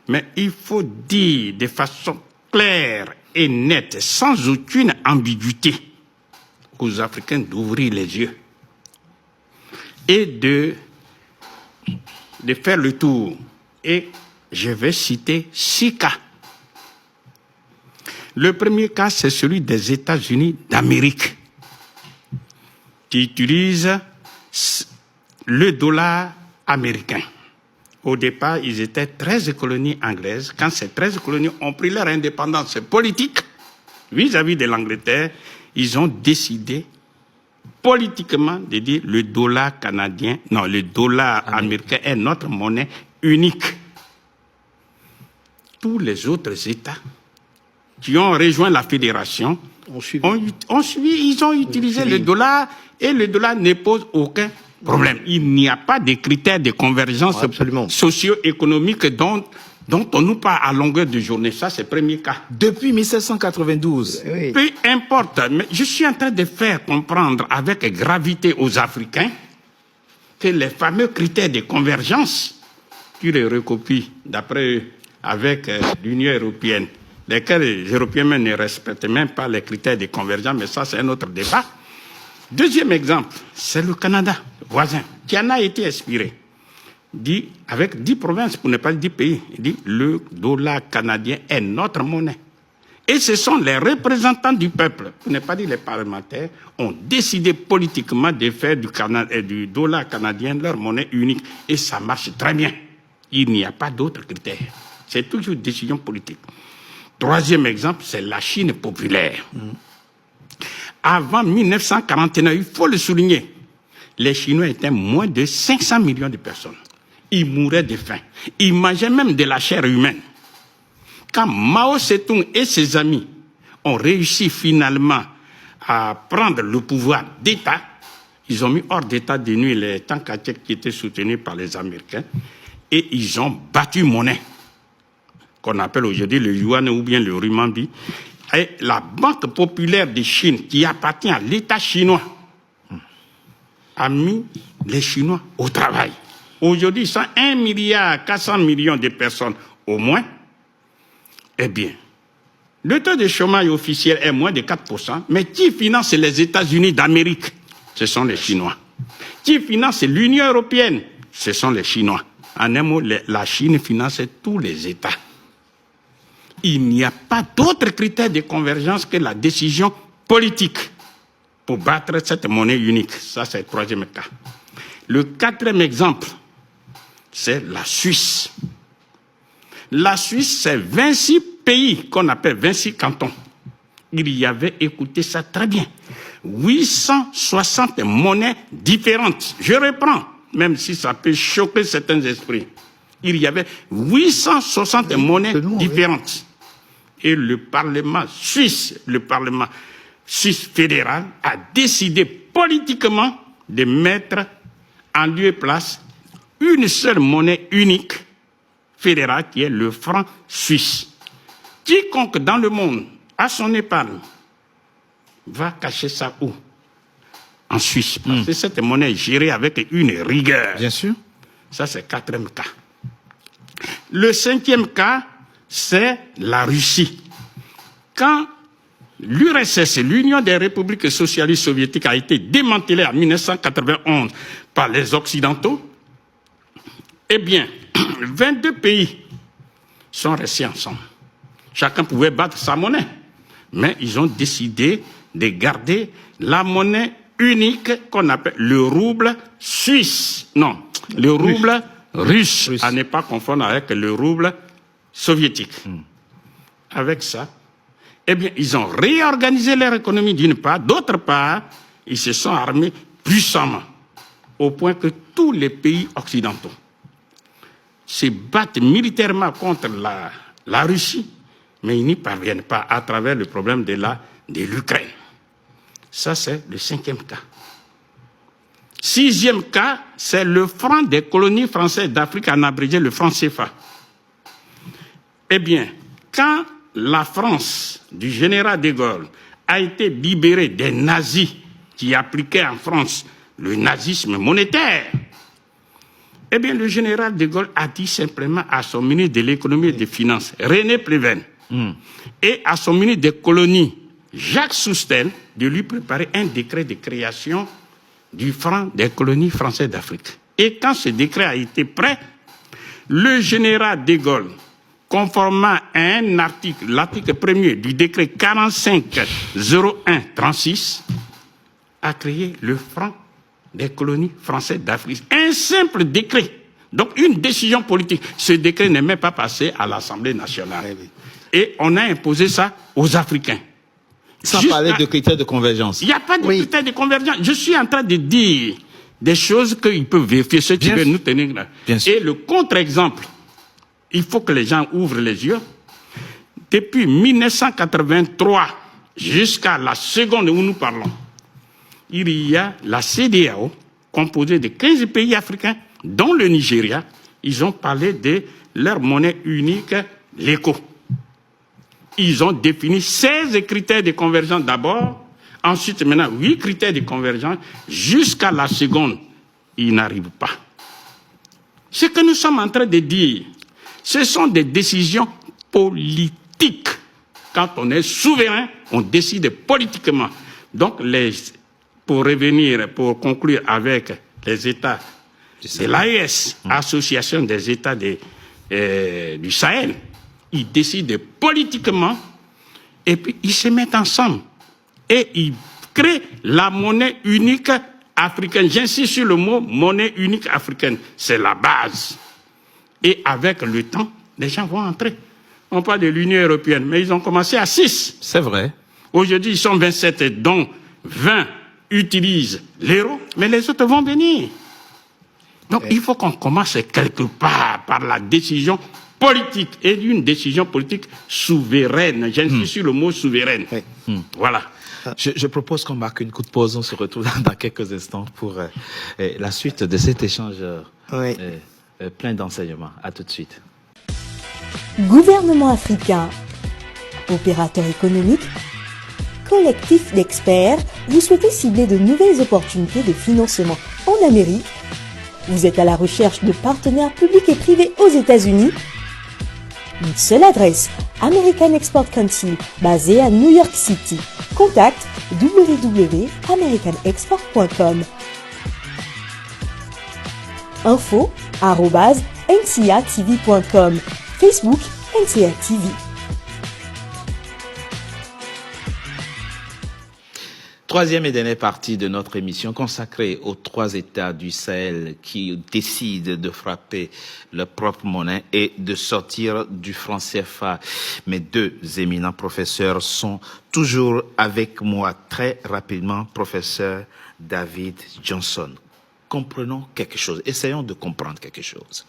Mais il faut dire de façon claire et nette, sans aucune ambiguïté, aux Africains d'ouvrir les yeux et de faire le tour. Et je vais citer 6 cas. Le premier cas, c'est celui des États-Unis d'Amérique, qui utilisent le dollar américain. Au départ, ils étaient 13 colonies anglaises. Quand ces 13 colonies ont pris leur indépendance politique vis-à-vis de l'Angleterre, ils ont décidé politiquement de dire le dollar canadien, non, le dollar américain est notre monnaie unique. Tous les autres États qui ont rejoint la fédération ont suivi, ils ont utilisé le dollar et le dollar ne pose aucun problème. Il n'y a pas de critères de convergence socio-économique dont on nous parle à longueur de journée. Ça, c'est le premier cas. Depuis 1792. Oui. Peu importe, mais je suis en train de faire comprendre avec gravité aux Africains que les fameux critères de convergence, tu les recopies d'après avec l'Union européenne, lesquels les Européens ne respectent même pas les critères de convergence, mais ça, c'est un autre débat. Deuxième exemple, c'est le Canada, voisin, qui en a été inspiré. Dit, avec 10 provinces, pour ne pas dire 10 pays, il dit le dollar canadien est notre monnaie. Et ce sont les représentants du peuple, pour ne pas dire les parlementaires, ont décidé politiquement de faire du dollar canadien leur monnaie unique. Et ça marche très bien. Il n'y a pas d'autres critères. C'est toujours une décision politique. Troisième exemple, c'est la Chine populaire. Avant 1949, il faut le souligner, les Chinois étaient moins de 500 millions de personnes. Ils mouraient de faim. Ils mangeaient même de la chair humaine. Quand Mao Tse-tung et ses amis ont réussi finalement à prendre le pouvoir d'État, ils ont mis hors d'état de nuit les tanks tchèques qui étaient soutenus par les Américains et ils ont battu monnaie, qu'on appelle aujourd'hui le yuan ou bien le renminbi. Et la Banque populaire de Chine, qui appartient à l'État chinois, a mis les Chinois au travail. Aujourd'hui, ils sont 1,4 milliard de personnes au moins. Eh bien, le taux de chômage officiel est moins de 4%, mais qui finance les États-Unis d'Amérique? Ce sont les Chinois. Qui finance l'Union européenne? Ce sont les Chinois. En un mot, la Chine finance tous les États. Il n'y a pas d'autre critère de convergence que la décision politique pour battre cette monnaie unique. Ça, c'est le troisième cas. Le quatrième exemple, c'est la Suisse. La Suisse, c'est 26 pays qu'on appelle 26 cantons. Il y avait, écoutez ça très bien, 860 monnaies différentes. Je reprends, même si ça peut choquer certains esprits. Il y avait 860 monnaies différentes. Et le Parlement suisse fédéral, a décidé politiquement de mettre en lieu et place une seule monnaie unique fédérale qui est le franc suisse. Quiconque dans le monde a son épargne va cacher ça où? En Suisse. Parce que cette monnaie est gérée avec une rigueur. Bien sûr. Ça, c'est le quatrième cas. Le cinquième cas, c'est la Russie. Quand l'URSS, l'Union des républiques socialistes soviétiques, a été démantelée en 1991 par les Occidentaux, eh bien, 22 pays sont restés ensemble. Chacun pouvait battre sa monnaie. Mais ils ont décidé de garder la monnaie unique qu'on appelle le rouble suisse. Non, le rouble russe. À ne pas confondre avec le rouble soviétique. Avec ça, eh bien, ils ont réorganisé leur économie d'une part. D'autre part, ils se sont armés puissamment, au point que tous les pays occidentaux se battent militairement contre la Russie, mais ils n'y parviennent pas à travers le problème de l'Ukraine. Ça, c'est le cinquième cas. Sixième cas, c'est le franc des colonies françaises d'Afrique, en abrégé le franc CFA. Eh bien, quand la France du général de Gaulle a été libérée des nazis qui appliquaient en France le nazisme monétaire, Eh bien, le général de Gaulle a dit simplement à son ministre de l'économie et des finances, René Pleven, et à son ministre des colonies, Jacques Soustel, de lui préparer un décret de création du franc des colonies françaises d'Afrique. Et quand ce décret a été prêt, le général de Gaulle, conformément à un article, l'article 1er du décret 45-01-36, a créé le franc des colonies françaises d'Afrique. Un simple décret. Donc une décision politique. Ce décret n'est même pas passé à l'Assemblée nationale. Et on a imposé ça aux Africains. Sans parler de critères de convergence. Il n'y a pas de critères de convergence. Je suis en train de dire des choses qu'ils peuvent vérifier, ceux qui veulent nous tenir là. Et le contre-exemple, il faut que les gens ouvrent les yeux. Depuis 1983 jusqu'à la seconde où nous parlons, il y a la CEDEAO, composée de 15 pays africains, dont le Nigeria. Ils ont parlé de leur monnaie unique, l'ECO. Ils ont défini 16 critères de convergence d'abord, ensuite maintenant 8 critères de convergence, jusqu'à la seconde. Ils n'arrivent pas. Ce que nous sommes en train de dire, ce sont des décisions politiques. Quand on est souverain, on décide politiquement. Donc, pour revenir, pour conclure avec les États de l'AES, Association des États du Sahel, ils décident politiquement et puis ils se mettent ensemble et ils créent la monnaie unique africaine. J'insiste sur le mot monnaie unique africaine. C'est la base. Et avec le temps, les gens vont entrer. On parle de l'Union européenne, mais ils ont commencé à 6. C'est vrai. Aujourd'hui, ils sont 27, dont 20 utilisent l'euro, mais les autres vont venir. Donc, il faut qu'on commence quelque part par la décision politique, et une décision politique souveraine. J'insiste sur le mot souveraine. Voilà. Je propose qu'on marque une courte pause. On se retrouve dans quelques instants pour la suite de cet échange plein d'enseignements. À tout de suite. Gouvernement africain, opérateur économique, collectif d'experts, vous souhaitez cibler de nouvelles opportunités de financement en Amérique? Vous êtes à la recherche de partenaires publics et privés aux États-Unis? Une seule adresse, American Export Council, basée à New York City. Contact www.americanexport.com. info@ncatv.com. Facebook NCA TV. Troisième et dernière partie de notre émission consacrée aux 3 États du Sahel qui décident de frapper leur propre monnaie et de sortir du franc CFA. Mes 2 éminents professeurs sont toujours avec moi. Très rapidement, professeur David Johnson. Comprenons quelque chose. Essayons de comprendre quelque chose.